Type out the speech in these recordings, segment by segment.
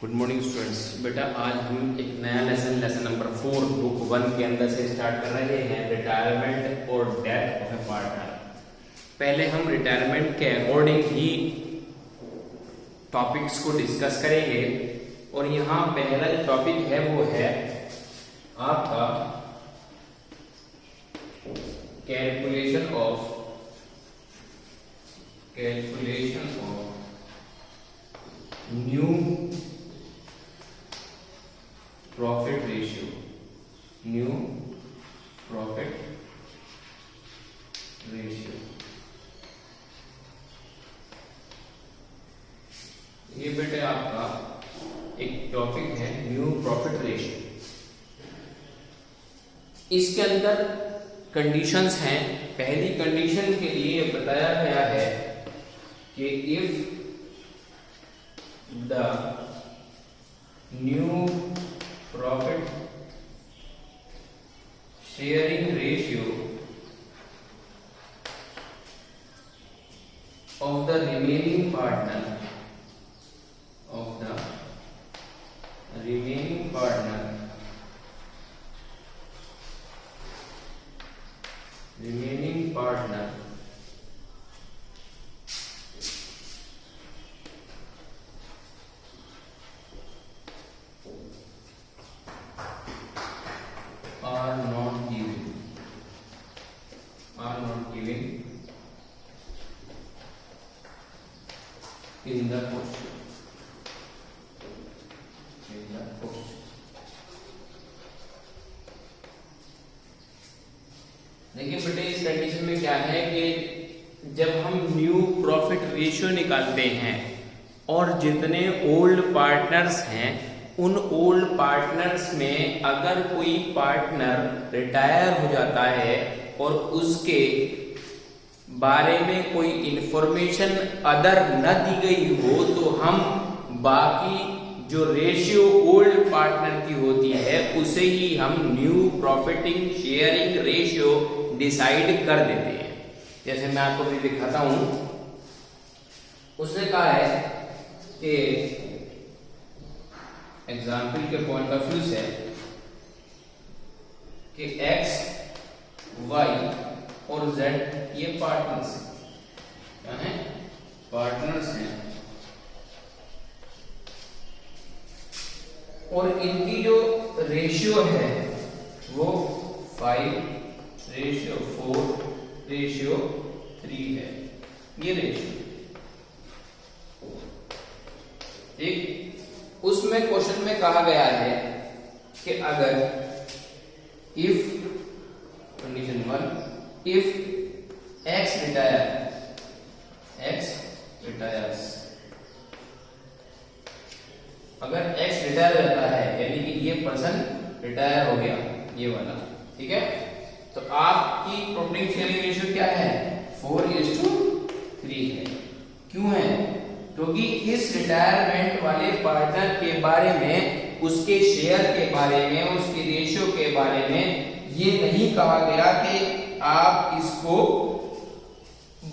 Good morning students. बेटा आज हम एक नया लेसन नंबर 4 बुक 1 के अंदर से स्टार्ट कर रहे हैं, रिटायरमेंट और डेथ ऑफ ए पार्टनर। पहले हम रिटायरमेंट के अकॉर्डिंग ही टॉपिक्स को डिस्कस करेंगे और यहाँ पहला जो टॉपिक है वो है आपका calculation of new profit ratio. ये बेटे आपका एक टॉपिक है न्यू प्रॉफिट रेशियो। इसके अंदर कंडीशंस हैं। पहली कंडीशन के लिए बताया गया है कि if the new profit sharing ratio of the remaining partner are not given in the question. देखिए बेटे इस कंडीशन में क्या है कि जब हम न्यू प्रॉफिट रेशियो निकालते हैं और जितने ओल्ड पार्टनर्स हैं उन ओल्ड पार्टनर्स में अगर कोई पार्टनर रिटायर हो जाता है और उसके बारे में कोई इंफॉर्मेशन अदर न दी गई हो तो हम बाकी जो रेशियो ओल्ड पार्टनर की होती है उसे ही हम new profiting sharing ratio decide कर देते हैं। जैसे मैं आपको भी दिखाता हूं, उसने कहा है कि एग्जाम्पल के पॉइंट ऑफ व्यू से कि एक्स वाई और जेड ये पार्टनर्स क्या हैं? पार्टनर्स हैं और इनकी जो रेशियो है वो 5:4:3 है। ये रेशियो ठीक। उसमें क्वेश्चन में कहा गया है कि अगर if condition 1 if x retires, अगर x रिटायर रहता है यानी कि ये पर्सन रिटायर हो गया ये वाला, ठीक है, तो आपकी प्रॉफिट शेयरिंग रेशियो क्या है? 4:3 है। क्यों है? क्योंकि इस रिटायरमेंट वाले पार्टनर के बारे में, उसके शेयर के बारे में, उसकी रेशियो के बारे में ये नहीं कहा गया कि आप इसको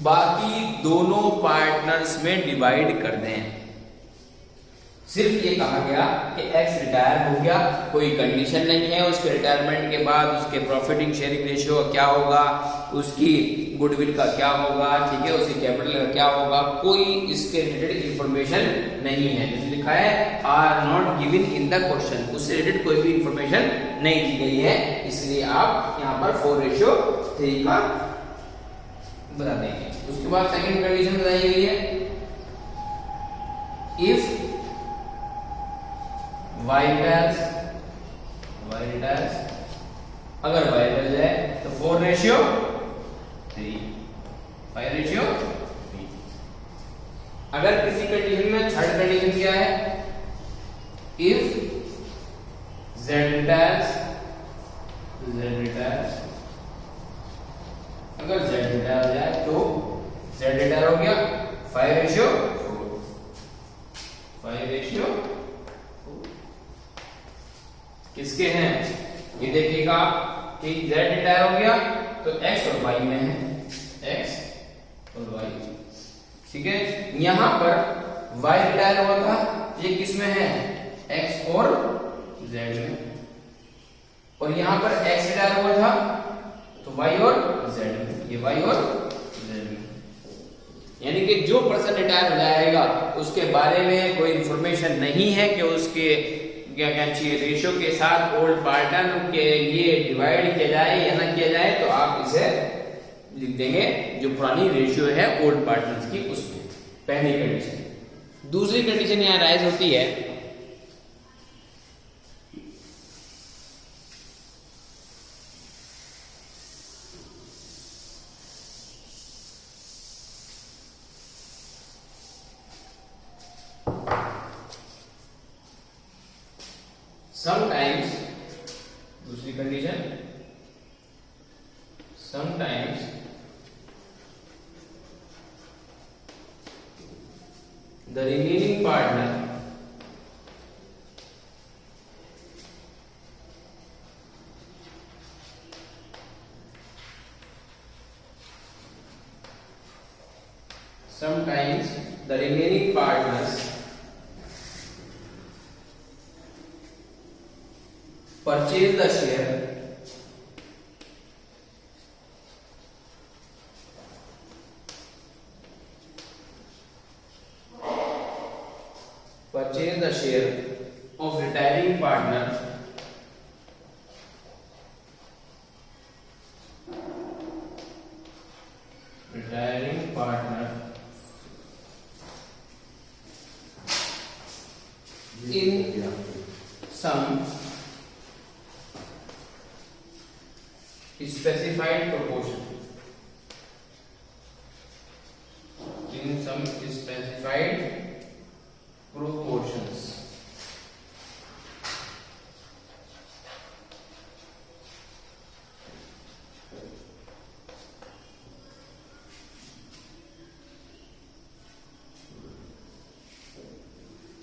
बाकी दोनों पार्टनर्स में डिवाइड कर दें। सिर्फ ये कहा गया कि एक्स रिटायर हो गया, कोई कंडीशन नहीं है उसके रिटायरमेंट के बाद उसके प्रॉफिटिंग शेयरिंग रेशियो का क्या होगा, उसकी गुडविल का क्या होगा, ठीक है, उसकी कैपिटल का क्या होगा, कोई इसके रिलेटेड इंफॉर्मेशन नहीं है। जैसे लिखा है are not given in the question, उससे रिलेटेड कोई भी इंफॉर्मेशन नहीं दी गई है, इसलिए आप यहाँ पर 4:3 का बता देंगे। उसके बाद सेकंड कंडीशन बताई गई है इफ y retires, अगर y बच जाए तो 4:3, 5:3। अगर किसी कंडीशन में थर्ड कंडीशन क्या है? इफ z retires, अगर z रिटायर हो जाए तो z रिटायर हो गया 5:4, 5:4 किसके हैं? ये देखिएगा कि z रिटायर हो गया तो x और y में है, x और y, ठीक है। यहां पर y रिटायर हुआ था, ये किस में है? एक्स और जेड में, और यहां पर एक्स रिटायर हुआ था तो वाई और जेड में, ये वाई और जेड में। यानी कि जो पर्सन रिटायर हो जाएगा उसके बारे में कोई इंफॉर्मेशन नहीं है कि उसके क्या कहना चाहिए रेशियो के साथ ओल्ड पार्टनर के लिए डिवाइड किया जाए या ना किया जाए, तो आप इसे लिख देंगे जो पुरानी रेशियो है ओल्ड पार्टनर्स की उसमें, पहली कंडीशन। दूसरी कंडीशन यहां राइज होती है sometimes, दूसरी condition, sometimes the remaining partner sometimes the remaining partners purchase the share of retiring partner in some specified proportion, in some specified proportions,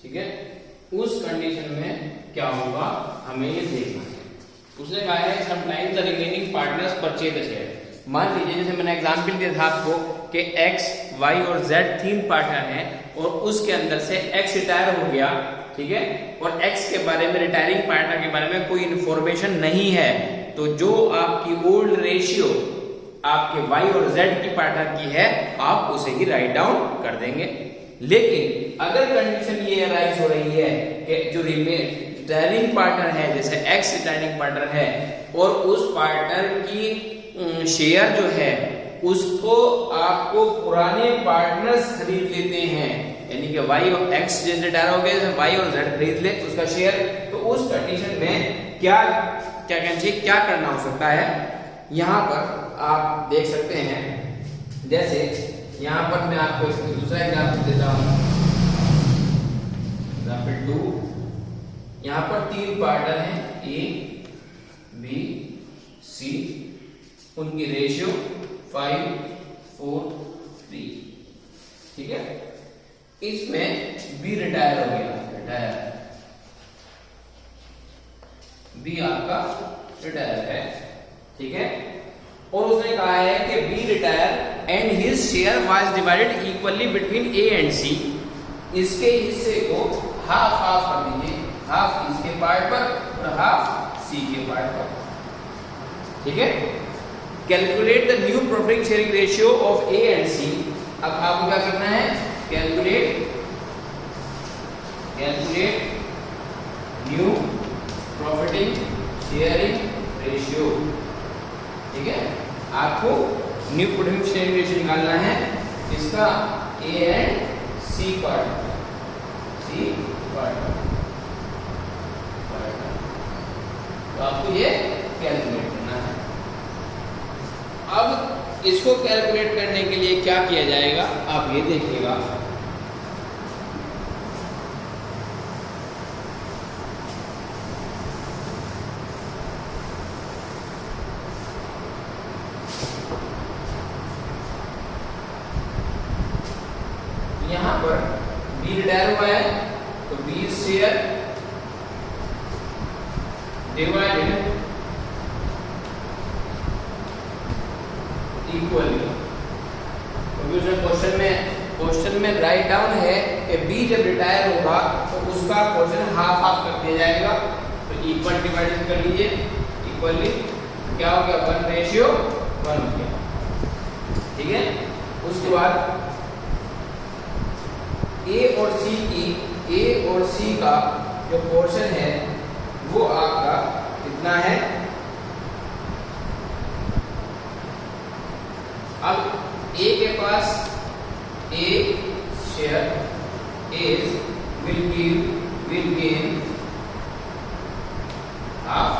ठीक है। उस कंडीशन में क्या होगा हमें ये देखना है। उसने कहा है sometimes the remaining partners purchase the share. मान लीजिए जैसे मैंने एग्जांपल दिया था आपको कि x, y और z तीन पार्टनर हैं और उसके अंदर से x रिटायर हो गया, ठीक है, और x के बारे में रिटायरिंग पार्टनर के बारे में कोई इंफॉर्मेशन नहीं है, तो जो आपकी ओल्ड रेशियो आपके y और z की पार्टनर की है आप उसे ही राइट डाउन कर देंगे। लेकिन अगर कंडीशन ये अराइज हो रही है कि जो रिटायरिंग पार्टनर है जैसे एक्स रिटायरिंग पार्टनर है और उस पार्टनर की शेयर जो है उसको आपको पुराने पार्टनर्स खरीद लेते हैं, यानी कि वाई और एक्स जैसे रिटायर हो गए वाई और जेड खरीद ले उसका शेयर, तो उस कंडीशन में क्या क्या कहना चाहिए, क्या करना हो सकता है। यहां पर आप देख सकते हैं, जैसे यहां पर मैं आपको दूसरा एग्जांपल देता हूं, एग्जांपल 2। यहां पर तीन पार्टनर हैं ए, बी, सी, उनकी रेशियो 5, 4, 3, ठीक है। इसमें बी रिटायर हो गया, रिटायर, बी आपका रिटायर है, ठीक है, और उसने कहा है कि B retire and his share was divided equally between A and C. इसके हिस्से को हाफ हाफ कर दीजिए, हाफ इसके पार्ट पर और हाफ सी के पार्ट पर, ठीक है। Calculate the new profit sharing ratio of A and C. अब आपको क्या करना है, calculate new profiting sharing ratio, ठीक है। आपको न्यू प्रॉफिट शेयरिंग रेशियो निकालना है इसका ए एंड सी पार्ट, तो आपको ये कैलकुलेट करना है। अब इसको कैलकुलेट करने के लिए क्या किया जाएगा आप ये देखिएगा, यहां पर बी रिटायर हुआ है तो बी शेयर डिवाइडेड इक्वली, क्योंकि उसने क्वेश्चन में क्वेश्चन में राइट डाउन है कि बी जब रिटायर होगा तो उसका पोर्शन हाफ हाफ कर दिया जाएगा, तो इक्वल डिवाइड कर लीजिए, इक्वली क्या हो गया 1:1 हो गया, ठीक है। उसके बाद ए और सी का जो पोर्शन है वो आपका कितना है, अब ए के पास A share is will gain half,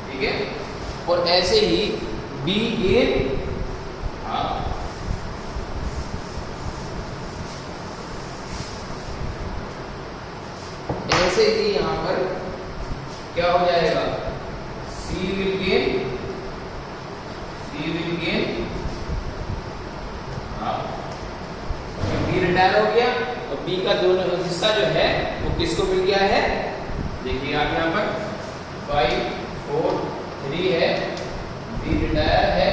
ठीक है, और ऐसे ही बी गेन हाफ, ऐसे ही यहां पर क्या हो जाएगा, सी विल गेन बी रिटायर हो गया तो बी का दोनों हिस्सा जो है वो किसको मिल गया है, देखिए आप यहाँ पर 5 4 3 है, बी रिटायर है,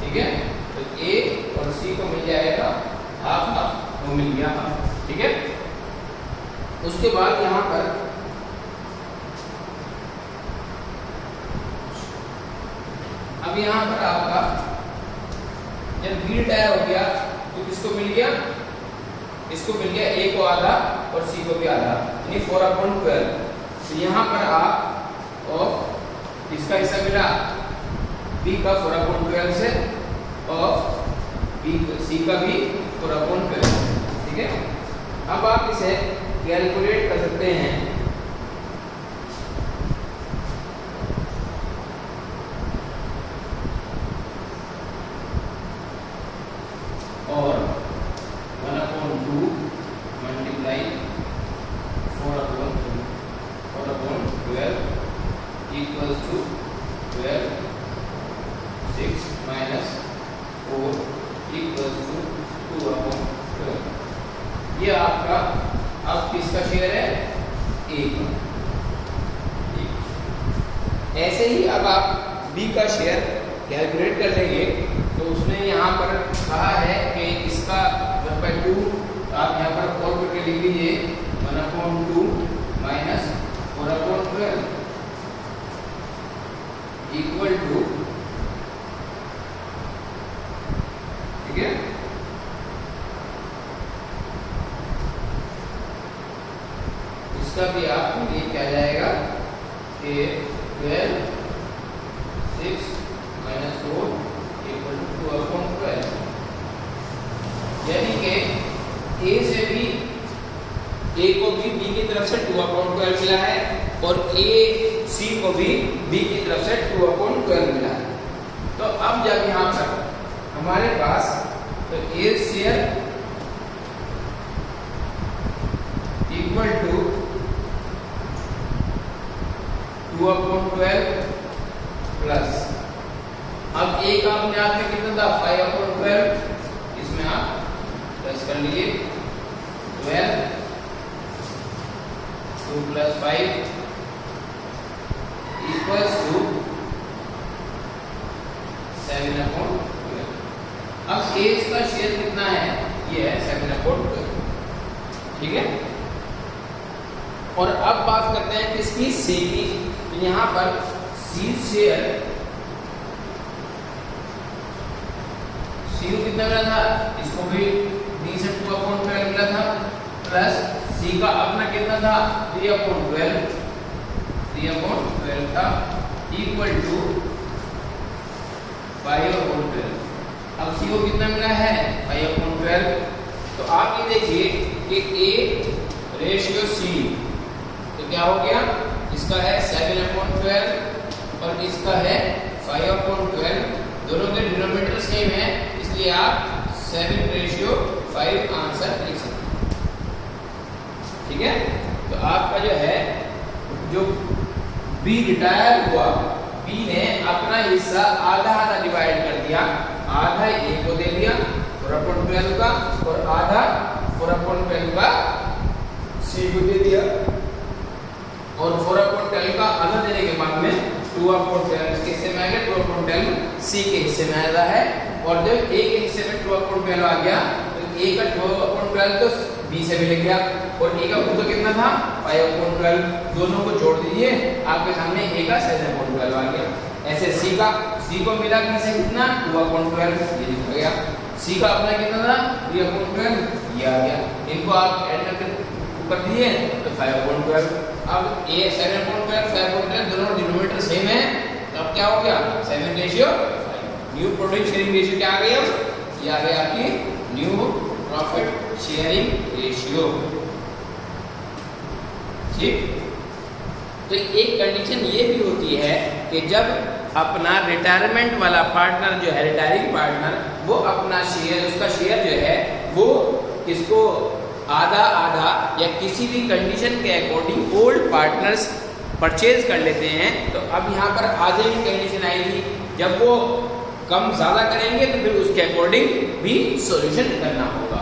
ठीक है, तो ए और सी को मिल जाएगा हाफ हाफ, वो मिल गया हाफ, ठीक है। उसके बाद यहाँ पर अब यहाँ पर आपका जब बी रिटायर हो गया तो किसको मिल गया, इसको मिल गया ए को आधा और सी को भी आधा, यानी 4/12। तो यहाँ पर आप और इसका हिस्सा मिला बी का 4/12 से और सी का भी 4/12, ठीक है। अब आप इसे कैलकुलेट कर सकते हैं, और 1/2 multiply 4/12 equals to 12, 6 minus 4 equals to 2/12। ये आपका अब किसका शेयर है, ए का। ऐसे ही अब आप बी का शेयर कैलकुलेट कर लेंगे, तो उसने यहाँ पर कहा है कि इसका 1/2 आप यहाँ पर 4 करके लिख लीजिए, 1/2 माइनस 4/12 इक्वल टू, ठीक है, इसका भी आप ये क्या जाएगा कि 12 6 माइनस 4 इक्वल टू 2/12, यानी कि ए से भी ए को भी बी की तरफ से 2/12 मिला है और ए सी को भी बी की तरफ से 2/12 मिला है। तो अब जब यहाँ पर हमारे पास तो ए शेयर इक्वल टू 2/12 प्लस, अब ए का अपने आप में कितना था 5/12, इसमें आप प्लस कर लीजिए 12, 2 + 5 इक्वल्स टू 7/12। अब ए का शेयर कितना है, ये है 7/12, ठीक है। और अब बात करते हैं किसकी, सी की। तो यहाँ पर सी शेयर सी कितना मिला था, इसको भी बी से 2/12 मिला था, प्लस सी का अपना कितना था 3/12 था, इक्वल टू 5/12। अब सी को कितना मिला है 5/12। तो आप ये देखिए कि ए रेशियो सी, तो क्या हो गया, इसका है 7/12 और इसका है 5/12, दोनों के डिनोमिनेटर सेम है, इसलिए आप 7/5 आंसर लिख सकते हैं, ठीक है। तो आपका जो है, जो बी रिटायर हुआ, बी ने अपना हिस्सा आधा आधा डिवाइड कर दिया, आधा ए को दे दिया 4/12 का और आधा 4/12 का सी को दे दिया, और 4/12 का आधा देने के बाद में 2/12 इसके हिस्से में आ गया, 2/12 सी के हिस्से में आ रहा है। और जब ए के हिस्से में 2/12 आ गया तो A का 12 तो B से मिल गया और A का तो कितना था 5/12, दोनों को जोड़ दीजिए आपके सामने A का 7/12 आ गया। ऐसे C को मिला B से कितना 2/12, ये लिख गया। C का अपना कितना था 3/12, ये आ गया। इनको आप ऐड करके कर दिए तो 5/12। अब A 7/12 5/12 दोनों डिनोमिनेटर सेम है, तो अब क्या हो गया 7:5। न्यू प्रॉफिट शेयरिंग रेशियो क्या आ गई, अब ये आ गई आपकी न्यू प्रॉफिट शेयरिंग रेशियो। ठीक, तो एक कंडीशन ये भी होती है कि जब अपना रिटायरमेंट वाला पार्टनर जो है, रिटायरिंग पार्टनर, वो अपना शेयर, उसका शेयर जो है वो किसको आधा आधा या किसी भी कंडीशन के अकॉर्डिंग ओल्ड पार्टनर्स परचेज कर लेते हैं, तो अब यहाँ पर आधे की कंडीशन आएगी। जब वो कम ज़्यादा करेंगे तो फिर उसके अकॉर्डिंग भी सॉल्यूशन करना होगा।